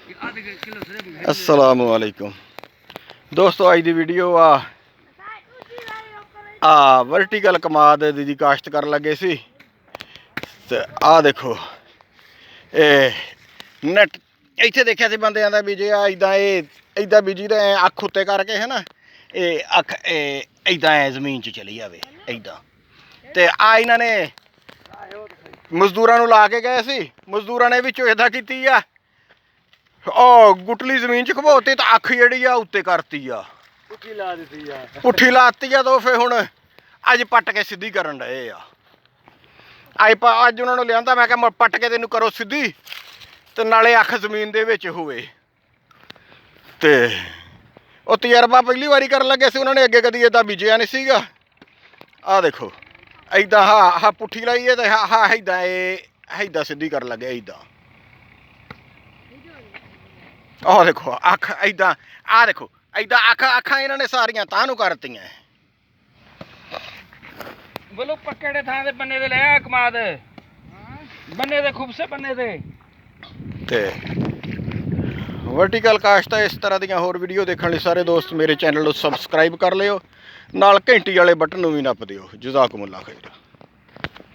अस्सलामु अलैकुम दोस्तों, अज की वीडियो वर्टिकल कमाद दी काश्त कर लगे सी। ते आ देखो नट इत्थे देखिया सी बंदियां दा बीजे इदा बीजी तो अख उत्ते करके है ना, ये अख इदा जमीन च चली जावे इदा। ते आ इन्हां ने मजदूरां नूं ला के गए सी, मजदूरां ने विचों इदा कीती आ, गुटली जमीन च खबोती तो अख जी उत्ते करती आ, पुट्ठी लाती आ। तो फिर हुण अज पट के सीधी करन डए आ। अज उन्होंने लिया, मैं क्या पट के तेनू करो सीधी, तो नाले अख जमीन दे विच होवे। ते वो तजर्बा पहली बारी कर लगे सी, उन्होंने अगे कदी इदा बीजिया नहीं सीगा। आ देखो इदा हा पुट्ठी लाइए तो हा इदा सीधी कर लगे इदा। आ देखो अख इदा, आ देखो इदा अखा इन्होंने सारियां तानू करती बोलो पक्के थां दे बन्ने दे लिया कमाद बन्ने दे खूब से बन्ने दे। ते वर्टिकल काश्त इस तरह दी होर वीडियो देखने लई सारे दोस्त मेरे चैनल को सबसक्राइब कर लियो, नाल घंटी वाले बटन भी नप दिओ। जज़ाकुमुल्लाह खैर।